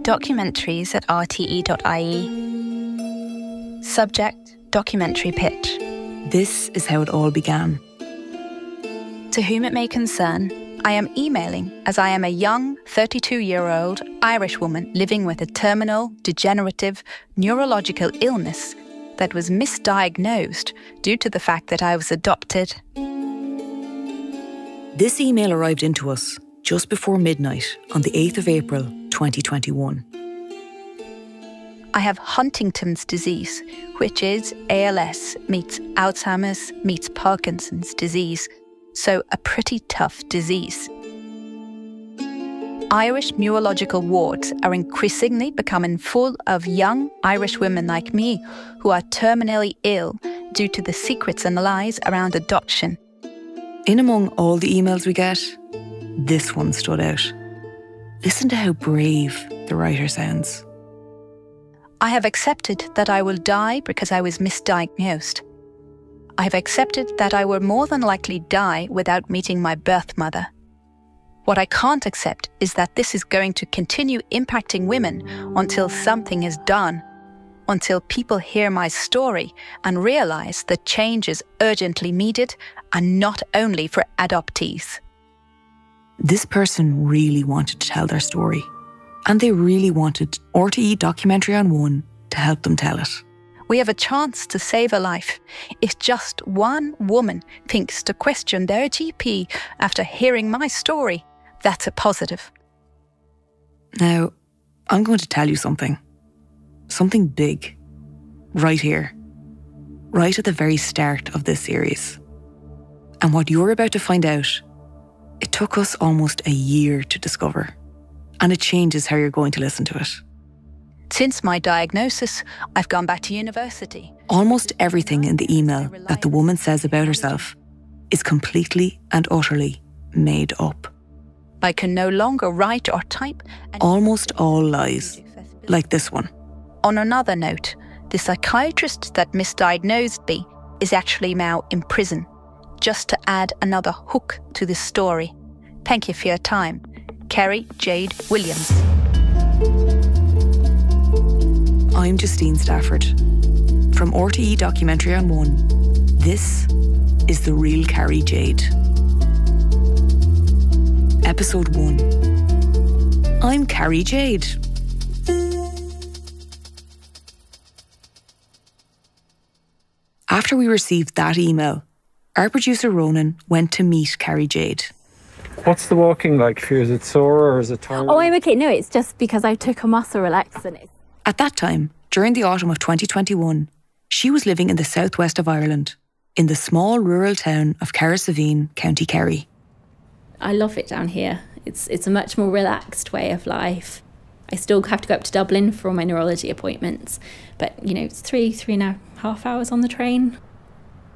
Documentaries at rte.ie. Subject, documentary pitch. This is how it all began. To whom it may concern, I am emailing as I am a young 32-year-old Irish woman living with a terminal, degenerative, neurological illness that was misdiagnosed due to the fact that I was adopted. This email arrived into us just before midnight on the 8th of April 2021. I have Huntington's disease, which is ALS meets Alzheimer's meets Parkinson's disease, so a pretty tough disease. Irish neurological wards are increasingly becoming full of young Irish women like me who are terminally ill due to the secrets and lies around adoption. In among all the emails we get, this one stood out. Listen to how brave the writer sounds. I have accepted that I will die because I was misdiagnosed. I have accepted that I will more than likely die without meeting my birth mother. What I can't accept is that this is going to continue impacting women until something is done, until people hear my story and realise that change is urgently needed and not only for adoptees. This person really wanted to tell their story, and they really wanted RTE Documentary on One to help them tell it. We have a chance to save a life. If just one woman thinks to question their GP after hearing my story, that's a positive. Now, I'm going to tell you something. Something big. Right here. Right at the very start of this series. And what you're about to find out, it took us almost a year to discover. And it changes how you're going to listen to it. Since my diagnosis, I've gone back to university. Almost everything in the email that the woman says about herself is completely and utterly made up. I can no longer write or type. Almost all lies, like this one. On another note, the psychiatrist that misdiagnosed me is actually now in prison, just to add another hook to this story. Thank you for your time. Carrie Jade Williams. I'm Justine Stafford. From RTE Documentary on One, this is The Real Carrie Jade. Episode 1. I'm Carrie Jade. After we received that email, our producer Ronan went to meet Carrie Jade. What's the walking like for you? Is it sore or is it tired? Oh, I'm okay. No, it's just because I took a muscle relaxant. At that time, during the autumn of 2021, she was living in the southwest of Ireland, in the small rural town of Carrasaveen, County Kerry. I love it down here. It's a much more relaxed way of life. I still have to go up to Dublin for all my neurology appointments, but it's 3.5 hours on the train.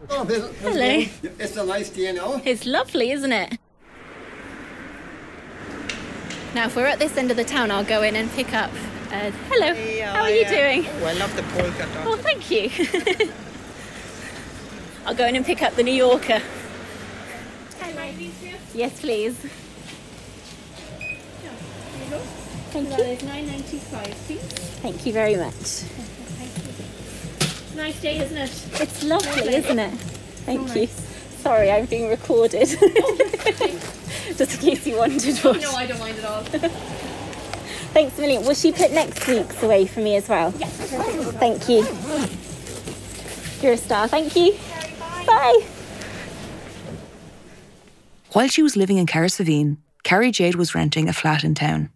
Oh, hello. It's a nice day now. It's lovely, isn't it? Now, if we're at this end of the town, I'll go in and pick up. Hello. Hey, how are you doing? Well, I love the polka dot. Oh, thank you. I'll go in and pick up the New Yorker. Hello. Yes, please. Thank you. It's $9.95, please. Thank you very much. Thank you. Nice day, isn't it? It's lovely, isn't it? Thank So you. nice. Sorry, I'm being recorded. Just in case you wondered what. No, I don't mind at all. Thanks a million. Will she put next week's away for me as well? Yes. Thank you. You're a star. Thank you. Bye. While she was living in Carrasaveen, Carrie Jade was renting a flat in town.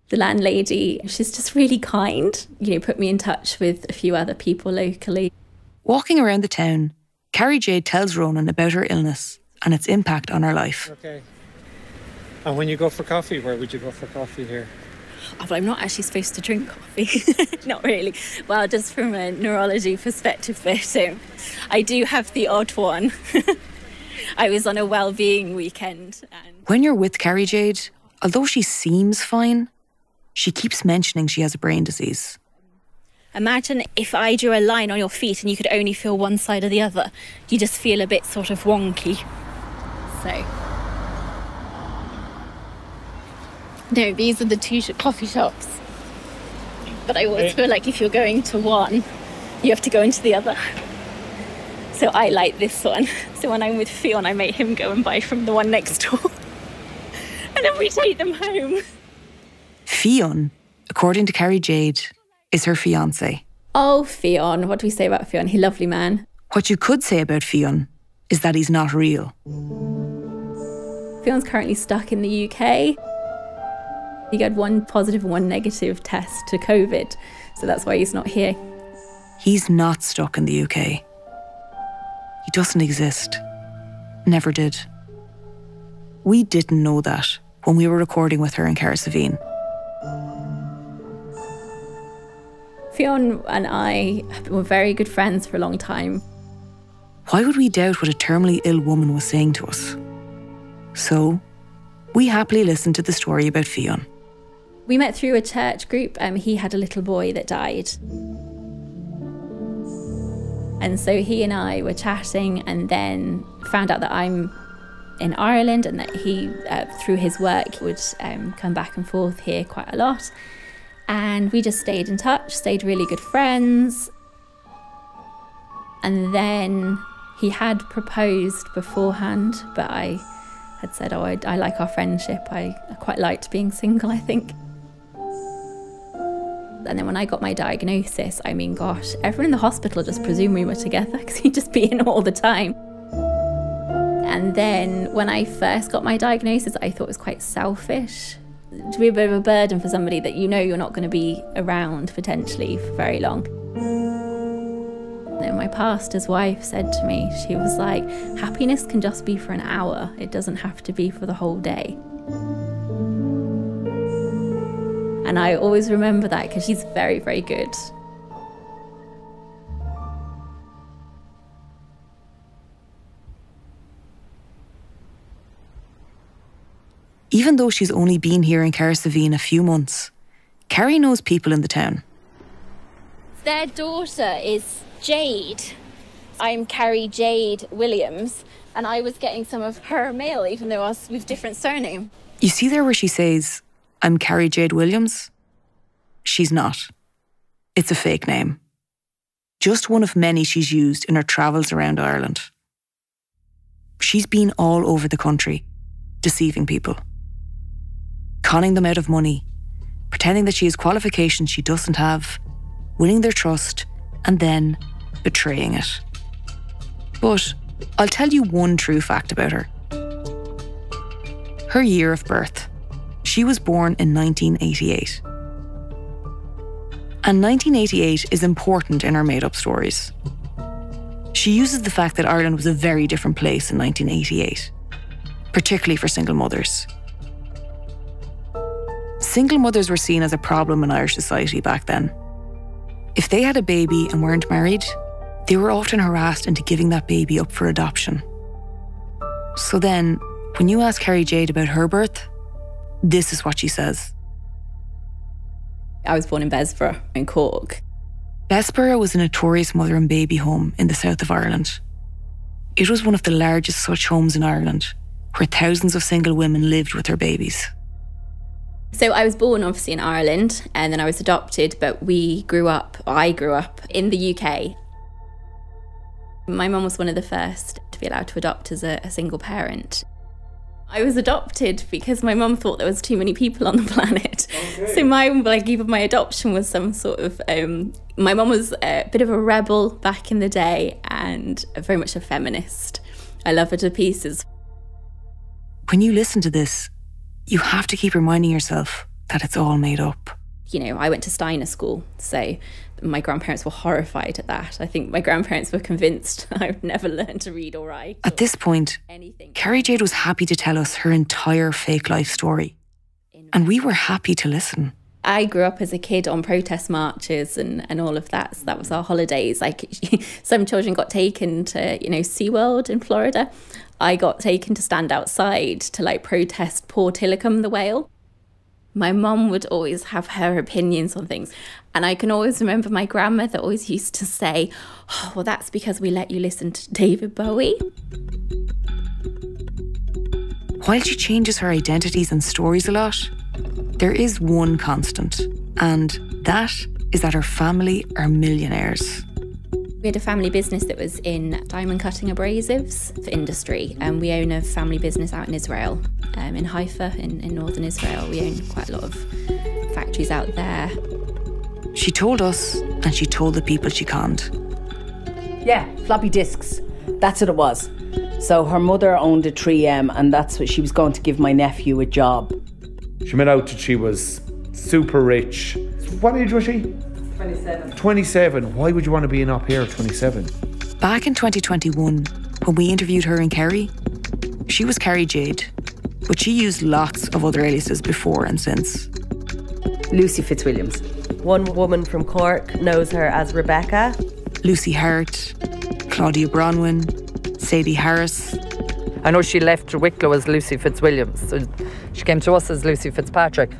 The landlady, she's just really kind. Put me in touch with a few other people locally. Walking around the town, Carrie Jade tells Ronan about her illness and its impact on her life. Okay. And when you go for coffee, where would you go for coffee here? Oh, but I'm not actually supposed to drink coffee. Not really. Well, just from a neurology perspective, but I do have the odd one. I was on a well-being weekend. When you're with Carrie Jade, although she seems fine, she keeps mentioning she has a brain disease. Imagine if I drew a line on your feet and you could only feel one side or the other. You just feel a bit sort of wonky. So. No, these are the two coffee shops. But I always feel like if you're going to one, you have to go into the other. So I like this one. So when I'm with Fionn, I make him go and buy from the one next door. And then we take them home. Fionn, according to Carrie Jade, is her fiancé. Oh, Fionn. What do we say about Fionn? He's a lovely man. What you could say about Fionn is that he's not real. Fionn's currently stuck in the UK. He got one positive and one negative test to COVID, so that's why he's not here. He's not stuck in the UK. He doesn't exist. Never did. We didn't know that when we were recording with her in Carsavine. Fionn and I were very good friends for a long time. Why would we doubt what a terminally ill woman was saying to us? So, we happily listened to the story about Fionn. We met through a church group. He had a little boy that died. And so he and I were chatting and then found out that I'm in Ireland and that he, through his work, would come back and forth here quite a lot. And we just stayed in touch, stayed really good friends. And then he had proposed beforehand, but I had said, oh, I like our friendship. I quite liked being single, I think. And then when I got my diagnosis, I mean, gosh, everyone in the hospital just presumed we were together because he'd just be in all the time. And then when I first got my diagnosis, I thought it was quite selfish to be a bit of a burden for somebody that you know you're not going to be around potentially for very long. And then my pastor's wife said to me, she was like, happiness can just be for an hour. It doesn't have to be for the whole day. And I always remember that because she's very, very good. Even though she's only been here in Carsavine a few months, Carrie knows people in the town. Their daughter is Jade. I'm Carrie Jade Williams, and I was getting some of her mail, even though we've different surname. You see there where she says, I'm Carrie Jade Williams? She's not. It's a fake name. Just one of many she's used in her travels around Ireland. She's been all over the country, deceiving people. Conning them out of money, pretending that she has qualifications she doesn't have, winning their trust, and then betraying it. But I'll tell you one true fact about her. Her year of birth. She was born in 1988. And 1988 is important in her made-up stories. She uses the fact that Ireland was a very different place in 1988, particularly for single mothers. Single mothers were seen as a problem in Irish society back then. If they had a baby and weren't married, they were often harassed into giving that baby up for adoption. So then, when you ask Carrie Jade about her birth, this is what she says. I was born in Bessborough in Cork. Bessborough was a notorious mother and baby home in the south of Ireland. It was one of the largest such homes in Ireland, where thousands of single women lived with their babies. So I was born obviously in Ireland and then I was adopted, but I grew up in the UK. My mum was one of the first to be allowed to adopt as a single parent. I was adopted because my mum thought there was too many people on the planet. Okay. So even my adoption was some sort of, my mum was a bit of a rebel back in the day and very much a feminist. I love her to pieces. When you listen to this, you have to keep reminding yourself that it's all made up. You know, I went to Steiner school, so my grandparents were horrified at that. I think my grandparents were convinced I would never learn to read or write. At this point, Carrie Jade was happy to tell us her entire fake life story. And we were happy to listen. I grew up as a kid on protest marches and all of that. So that was our holidays. Like some children got taken to, SeaWorld in Florida. I got taken to stand outside to protest Port Illicum, the whale. My mum would always have her opinions on things. And I can always remember my grandmother always used to say, oh, well, that's because we let you listen to David Bowie. While she changes her identities and stories a lot, there is one constant, and that is that her family are millionaires. We had a family business that was in diamond cutting abrasives for industry, and we own a family business out in Israel, in Haifa, in northern Israel. We own quite a lot of factories out there. She told us, and she told the people she conned. Yeah, floppy disks. That's what it was. So her mother owned a 3M, and that's what she was going to give my nephew a job. She made out that she was super rich. What age was she? 27. 27. Why would you want to be an au pair at 27? Back in 2021, when we interviewed her in Kerry, she was Carrie Jade, but she used lots of other aliases before and since. Lucy Fitzwilliams. One woman from Cork knows her as Rebecca. Lucy Hart, Claudia Bronwyn, Sadie Harris. I know she left Wicklow as Lucy Fitzwilliams, so she came to us as Lucy Fitzpatrick.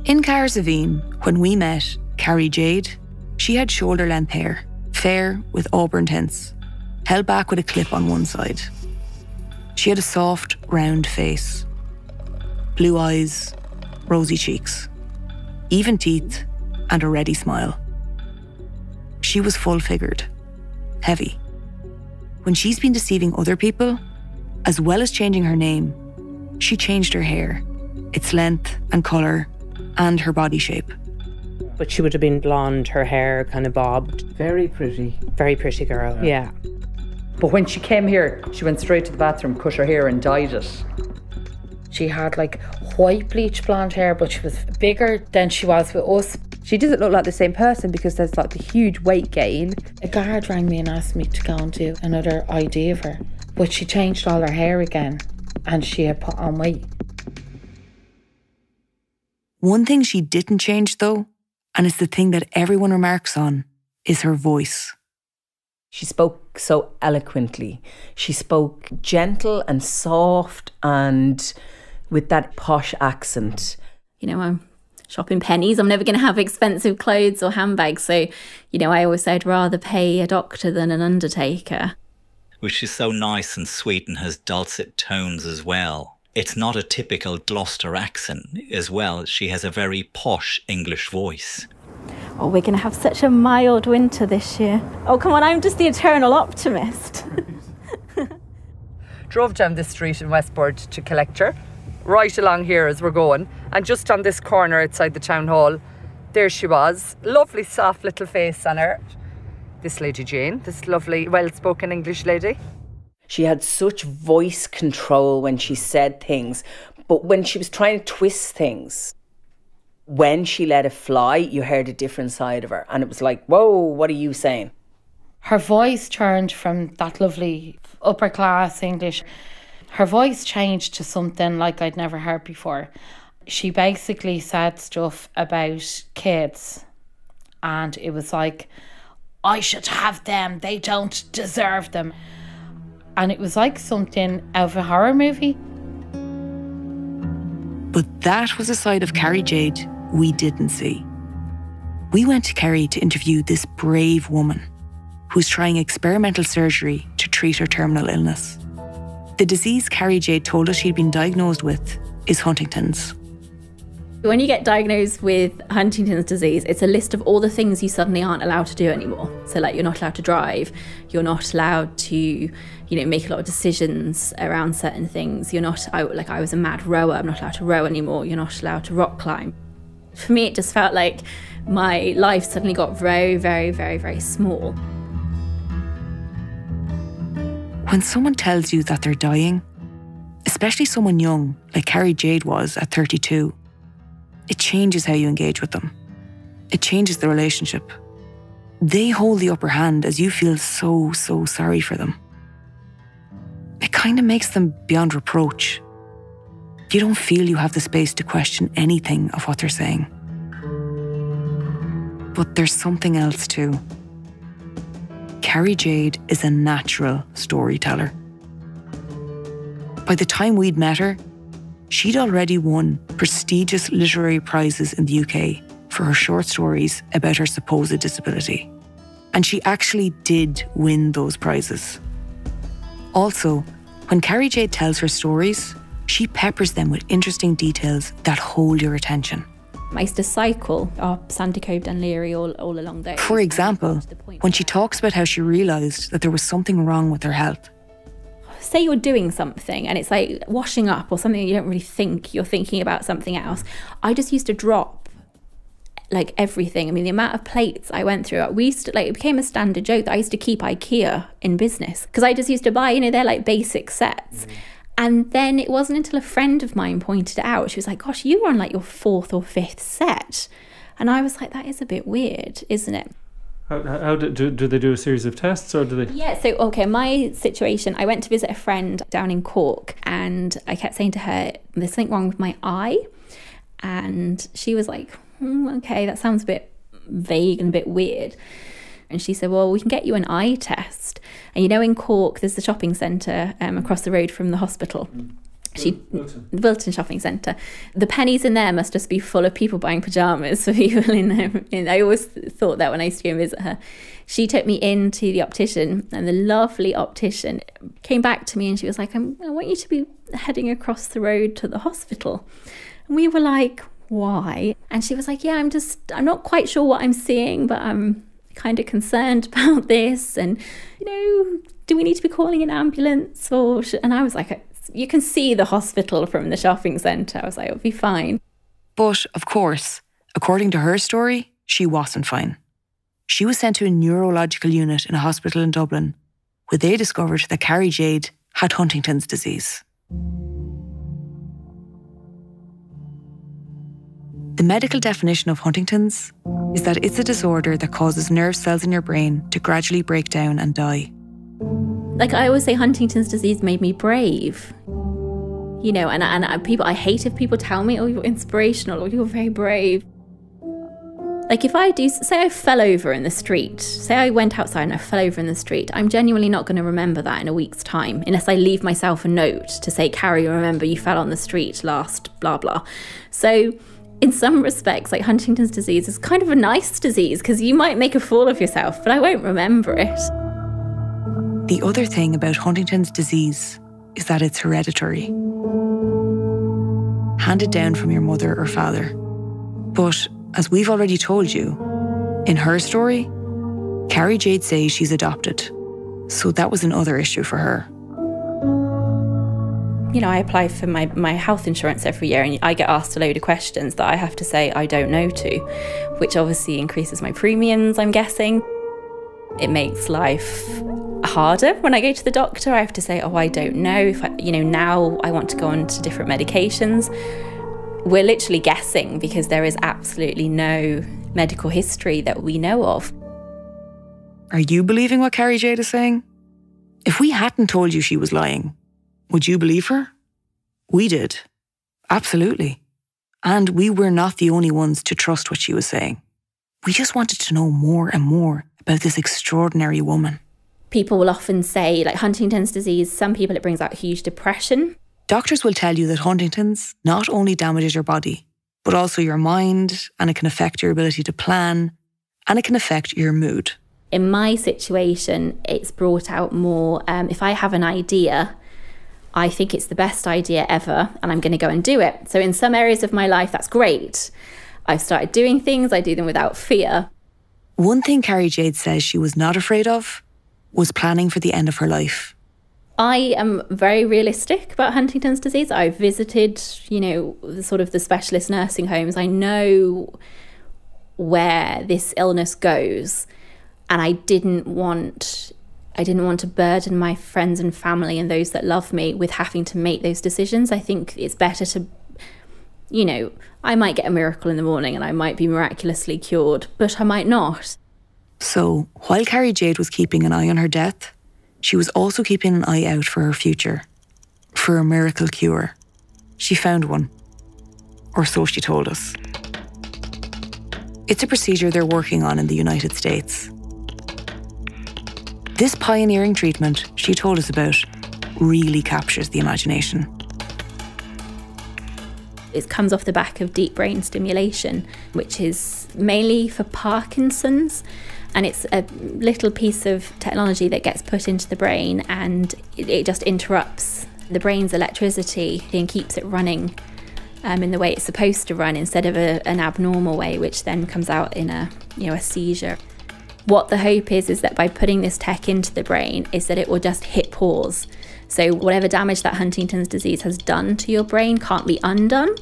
In Cahersiveen, when we met Carrie Jade, she had shoulder-length hair, fair with auburn tints, held back with a clip on one side. She had a soft, round face, blue eyes, rosy cheeks, even teeth, and a ready smile. She was full-figured, heavy. When she's been deceiving other people, as well as changing her name, she changed her hair, its length and colour, and her body shape. But she would have been blonde, her hair kind of bobbed. Very pretty. Very pretty girl, yeah. But when she came here, she went straight to the bathroom, cut her hair and dyed it. She had like white bleach blonde hair, but she was bigger than she was with us. She doesn't look like the same person because there's like the huge weight gain. A guard rang me and asked me to go and do another ID of her. But she changed all her hair again and she had put on weight. One thing she didn't change though, and it's the thing that everyone remarks on, is her voice. She spoke so eloquently. She spoke gentle and soft and with that posh accent. You know, I'm shopping pennies. I'm never going to have expensive clothes or handbags. So, you know, I always say I'd rather pay a doctor than an undertaker. Which is so nice and sweet and has dulcet tones as well. It's not a typical Gloucester accent as well. She has a very posh English voice. Oh, we're going to have such a mild winter this year. Oh, come on, I'm just the eternal optimist. Drove down this street in Westport to collect her, right along here as we're going. And just on this corner outside the town hall, there she was. Lovely, soft little face on her. This Lady Jane, this lovely, well-spoken English lady. She had such voice control when she said things, but when she was trying to twist things, when she let it fly, you heard a different side of her. And it was like, whoa, what are you saying? Her voice turned from that lovely upper class English. Her voice changed to something like I'd never heard before. She basically said stuff about kids. And it was like, I should have them. They don't deserve them. And it was like something out of a horror movie. But that was a side of Carrie Jade we didn't see. We went to Kerry to interview this brave woman who's trying experimental surgery to treat her terminal illness. The disease Carrie Jade told us she'd been diagnosed with is Huntington's. When you get diagnosed with Huntington's disease, it's a list of all the things you suddenly aren't allowed to do anymore. So like you're not allowed to drive, you're not allowed to, make a lot of decisions around certain things. You're not, I was a mad rower, I'm not allowed to row anymore, you're not allowed to rock climb. For me, it just felt like my life suddenly got very, very, very, very small. When someone tells you that they're dying, especially someone young, like Carrie Jade was at 32, it changes how you engage with them. It changes the relationship. They hold the upper hand as you feel so, so sorry for them. It kind of makes them beyond reproach. You don't feel you have the space to question anything of what they're saying. But there's something else too. Carrie Jade is a natural storyteller. By the time we'd met her, she'd already won prestigious literary prizes in the UK for her short stories about her supposed disability. And she actually did win those prizes. Also, when Carrie Jade tells her stories, she peppers them with interesting details that hold your attention. I used to cycle up Sandy Cove, Dunleary, all along there. For example, when she talks about how she realised that there was something wrong with her health. Say you're doing something and it's like washing up or something you don't really think, you're thinking about something else. I just used to drop like everything. I mean, the amount of plates I went through, we used to, like, it became a standard joke that I used to keep IKEA in business because I just used to buy, you know, they're like basic sets. And then it wasn't until a friend of mine pointed it out. She was like, gosh, you were on like your 4th or 5th set. And I was like, that is a bit weird, isn't it? How do they do a series of tests, or do they? Yeah, so, okay, my situation, I went to visit a friend down in Cork and I kept saying to her, there's something wrong with my eye. And she was like, okay, that sounds a bit vague and a bit weird. And she said, well, we can get you an eye test. And you know, in Cork, there's the shopping centre across the road from the hospital. Wilton Shopping Centre. The pennies in there must just be full of people buying pyjamas for people in I always thought that when I used to go and visit her. She took me into the optician, and the lovely optician came back to me and she was like, I want you to be heading across the road to the hospital. And we were like, why? And she was like, yeah, I'm not quite sure what I'm seeing, but I'm kind of concerned about this. And, you know, do we need to be calling an ambulance? And I was like, you can see the hospital from the shopping centre. I was like, it'll be fine. But, of course, according to her story, she wasn't fine. She was sent to a neurological unit in a hospital in Dublin, where they discovered that Carrie Jade had Huntington's disease. The medical definition of Huntington's is that it's a disorder that causes nerve cells in your brain to gradually break down and die. Like I always say, Huntington's disease made me brave. You know, and I hate if people tell me, oh, you're inspirational or you're very brave. Like if say I fell over in the street, say I went outside and I fell over in the street, I'm genuinely not going to remember that in a week's time, unless I leave myself a note to say, Carrie, remember you fell on the street last blah, blah. So in some respects, like Huntington's disease is kind of a nice disease because you might make a fool of yourself, but I won't remember it. The other thing about Huntington's disease is that it's hereditary, handed down from your mother or father. But as we've already told you, in her story, Carrie Jade says she's adopted. So that was another issue for her. You know, I apply for my health insurance every year and I get asked a load of questions that I have to say I don't know to, which obviously increases my premiums, I'm guessing. It makes life harder. When I go to the doctor, I have to say, oh, I don't know. If now I want to go on to different medications. We're literally guessing because there is absolutely no medical history that we know of. Are you believing what Carrie Jade is saying? If we hadn't told you she was lying, would you believe her? We did. Absolutely. And we were not the only ones to trust what she was saying. We just wanted to know more and more about this extraordinary woman. People will often say, like Huntington's disease, some people it brings out huge depression. Doctors will tell you that Huntington's not only damages your body, but also your mind, and it can affect your ability to plan, and it can affect your mood. In my situation, it's brought out more, if I have an idea, I think it's the best idea ever, and I'm going to go and do it. So in some areas of my life, that's great. I've started doing things, I do them without fear. One thing Carrie Jade says she was not afraid of was planning for the end of her life. I am very realistic about Huntington's disease. I've visited, sort of the specialist nursing homes. I know where this illness goes, and I didn't want to burden my friends and family and those that love me with having to make those decisions. I think it's better to, I might get a miracle in the morning and I might be miraculously cured, but I might not. So, while Carrie Jade was keeping an eye on her death, she was also keeping an eye out for her future, for a miracle cure. She found one, or so she told us. It's a procedure they're working on in the United States. This pioneering treatment she told us about really captures the imagination. It comes off the back of deep brain stimulation, which is mainly for Parkinson's. And it's a little piece of technology that gets put into the brain and it just interrupts the brain's electricity and keeps it running in the way it's supposed to run instead of an abnormal way, which then comes out in a seizure. What the hope is that by putting this tech into the brain is that it will just hit pause. So whatever damage that Huntington's disease has done to your brain can't be undone,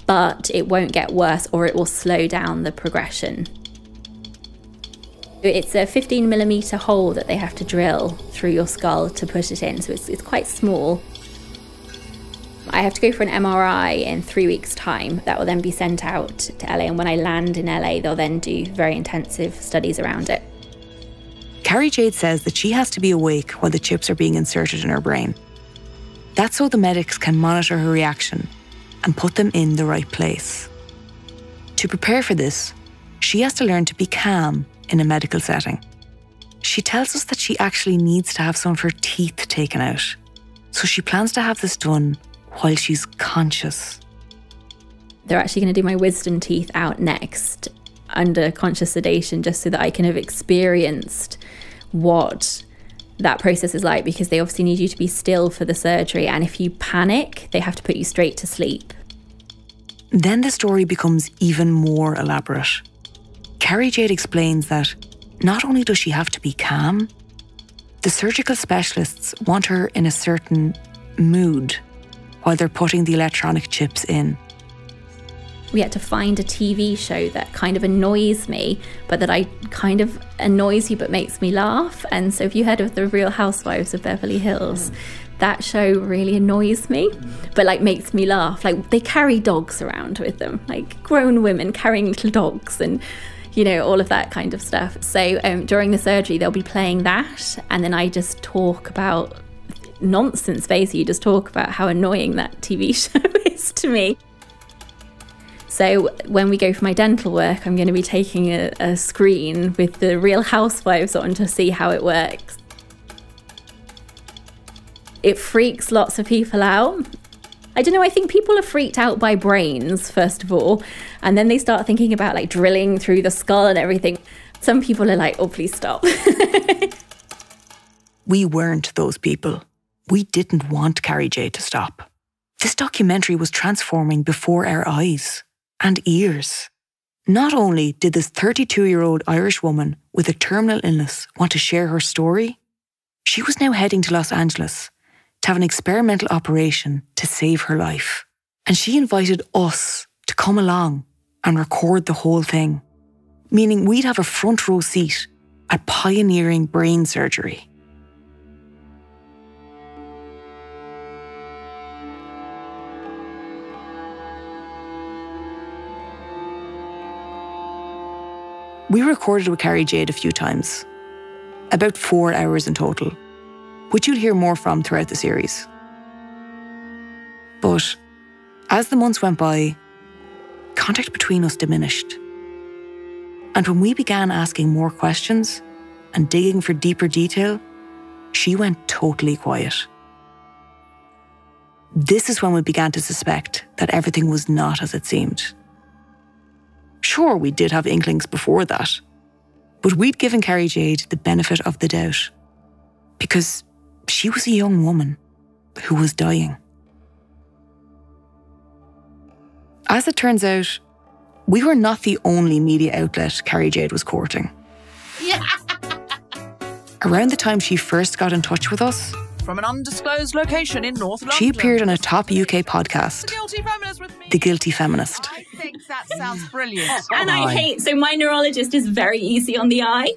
but it won't get worse, or it will slow down the progression. It's a 15mm hole that they have to drill through your skull to put it in, so it's quite small. I have to go for an MRI in 3 weeks' time. That will then be sent out to LA, and when I land in LA, they'll then do very intensive studies around it. Carrie Jade says that she has to be awake while the chips are being inserted in her brain. That's so the medics can monitor her reaction and put them in the right place. To prepare for this, she has to learn to be calm in a medical setting. She tells us that she actually needs to have some of her teeth taken out, so she plans to have this done while she's conscious. They're actually going to do my wisdom teeth out next under conscious sedation, just so that I can have experienced what that process is like, because they obviously need you to be still for the surgery, and if you panic, they have to put you straight to sleep. Then the story becomes even more elaborate. Carrie Jade explains that not only does she have to be calm, the surgical specialists want her in a certain mood while they're putting the electronic chips in. We had to find a TV show that kind of annoys me, but that I kind of annoys you but makes me laugh. And so if you heard of The Real Housewives of Beverly Hills, that show really annoys me, but like makes me laugh. Like they carry dogs around with them, like grown women carrying little dogs and, you know, all of that kind of stuff. So during the surgery, they'll be playing that. And then I just talk about nonsense, basically, just talk about how annoying that TV show is to me. So when we go for my dental work, I'm going to be taking a screen with the Real Housewives on to see how it works. It freaks lots of people out. I don't know, I think people are freaked out by brains, first of all, and then they start thinking about like drilling through the skull and everything. Some people are like, oh, please stop. We weren't those people. We didn't want Carrie Jade to stop. This documentary was transforming before our eyes and ears. Not only did this 32-year-old Irish woman with a terminal illness want to share her story, she was now heading to Los Angeles to have an experimental operation to save her life. And she invited us to come along and record the whole thing, meaning we'd have a front row seat at pioneering brain surgery. We recorded with Carrie Jade a few times, about 4 hours in total, which you'll hear more from throughout the series. But as the months went by, contact between us diminished. And when we began asking more questions and digging for deeper detail, she went totally quiet. This is when we began to suspect that everything was not as it seemed. Sure, we did have inklings before that, but we'd given Carrie Jade the benefit of the doubt because she was a young woman who was dying. As it turns out, we were not the only media outlet Carrie Jade was courting. Yeah. Around the time she first got in touch with us, From an undisclosed location in North London, she appeared on a top UK podcast, The Guilty Feminist. I think that sounds brilliant. And I hate, so my neurologist is very easy on the eye,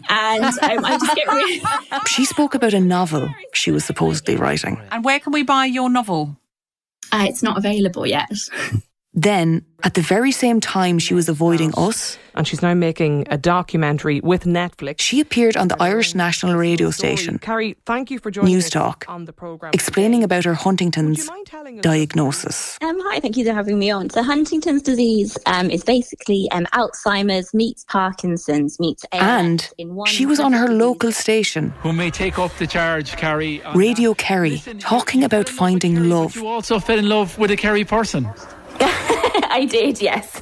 and I just get really... She spoke about a novel she was supposedly writing. And where can we buy your novel? It's not available yet. Then, at the very same time she was avoiding us, and she's now making a documentary with Netflix. She appeared on the Irish national radio station, Carrie, thank you for joining News us Talk, on the programme, explaining about her Huntington's diagnosis. Hi, thank you for having me on. So Huntington's disease is basically Alzheimer's meets Parkinson's meets ALS And in one. she was on her local station, Who may take up the charge, Carrie. Radio Kerry, talking about finding love. You also fell in love with a Kerry person. I did, yes.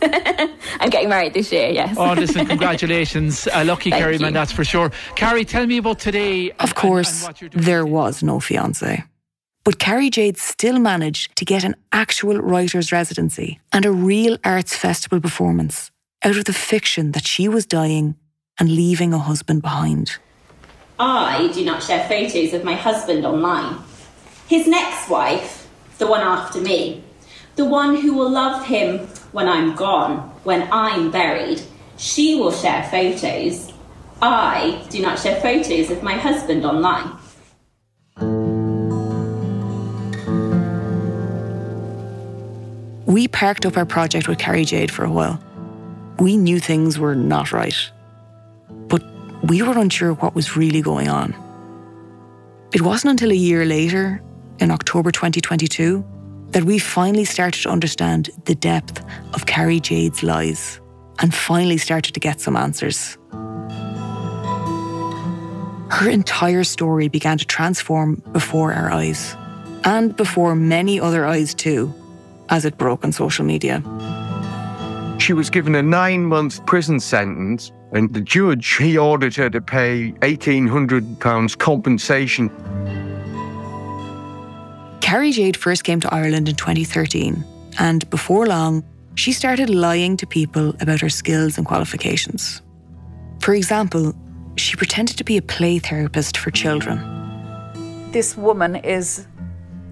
I'm getting married this year, yes. Oh, listen, congratulations. A lucky Thank Kerry you. man, that's for sure. Carrie, tell me about today. Of course, there was no fiancé. But Carrie Jade still managed to get an actual writer's residency and a real arts festival performance out of the fiction that she was dying and leaving a husband behind. I do not share photos of my husband online. His next wife, the one after me, the one who will love him when I'm gone, when I'm buried, she will share photos. I do not share photos of my husband online. We parked up our project with Carrie Jade for a while. We knew things were not right, but we were unsure what was really going on. It wasn't until a year later, in October 2022, that we finally started to understand the depth of Carrie Jade's lies and finally started to get some answers. Her entire story began to transform before our eyes, and before many other eyes too, as it broke on social media. She was given a 9-month prison sentence, and the judge, he ordered her to pay £1,800 compensation. Carrie Jade first came to Ireland in 2013, and before long, she started lying to people about her skills and qualifications. For example, she pretended to be a play therapist for children. This woman is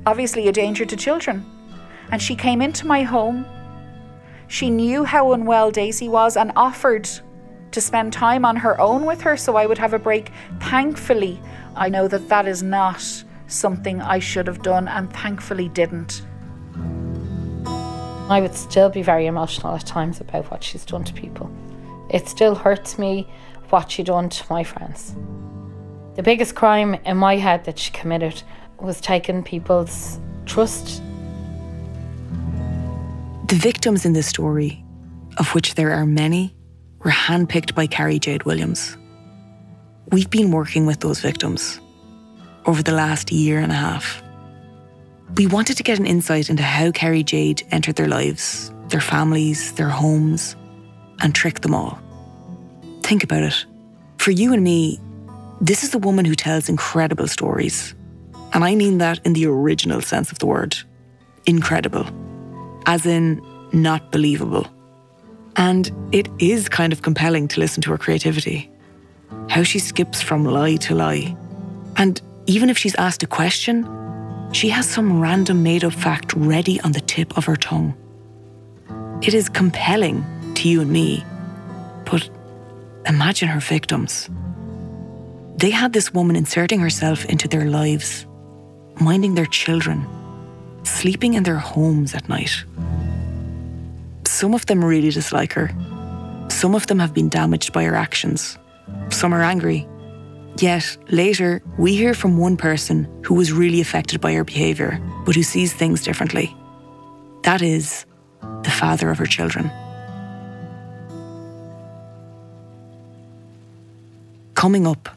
obviously a danger to children. And she came into my home. She knew how unwell Daisy was and offered to spend time on her own with her so I would have a break. Thankfully, I know that that is not something I should have done and thankfully didn't. I would still be very emotional at times about what she's done to people. It still hurts me what she done to my friends. The biggest crime in my head that she committed was taking people's trust. The victims in this story, of which there are many, were handpicked by Carrie Jade Williams. We've been working with those victims over the last year and a half. We wanted to get an insight into how Carrie Jade entered their lives, their families, their homes, and tricked them all. Think about it. For you and me, this is the woman who tells incredible stories. And I mean that in the original sense of the word. Incredible. As in, not believable. And it is kind of compelling to listen to her creativity. How she skips from lie to lie. And even if she's asked a question, she has some random made-up fact ready on the tip of her tongue. It is compelling to you and me, but imagine her victims. They had this woman inserting herself into their lives, minding their children, sleeping in their homes at night. Some of them really dislike her. Some of them have been damaged by her actions. Some are angry. Yet, later, we hear from one person who was really affected by her behaviour, but who sees things differently. That is, the father of her children. Coming up,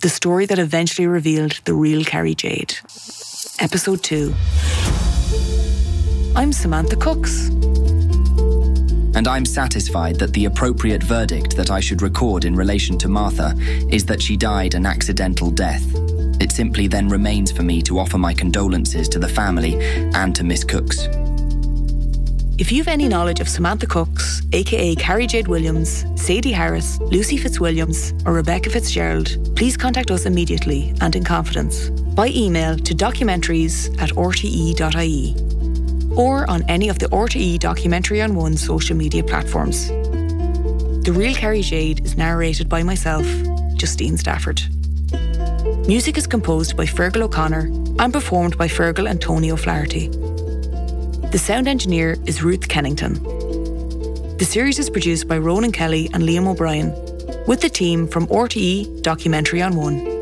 the story that eventually revealed the real Carrie Jade. Episode 2. I'm Samantha Cooks. And I'm satisfied that the appropriate verdict that I should record in relation to Martha is that she died an accidental death. It simply then remains for me to offer my condolences to the family and to Miss Cooks. If you've any knowledge of Samantha Cooks, aka Carrie Jade Williams, Sadie Harris, Lucy Fitzwilliams, or Rebecca Fitzgerald, please contact us immediately and in confidence by email to documentaries@rte.ie or on any of the RTE Documentary on One social media platforms. The Real Carrie Jade is narrated by myself, Justine Stafford. Music is composed by Fergal O'Connor and performed by Fergal and Tony O'Flaherty. The sound engineer is Ruth Kennington. The series is produced by Ronan Kelly and Liam O'Brien, with the team from RTE Documentary on One.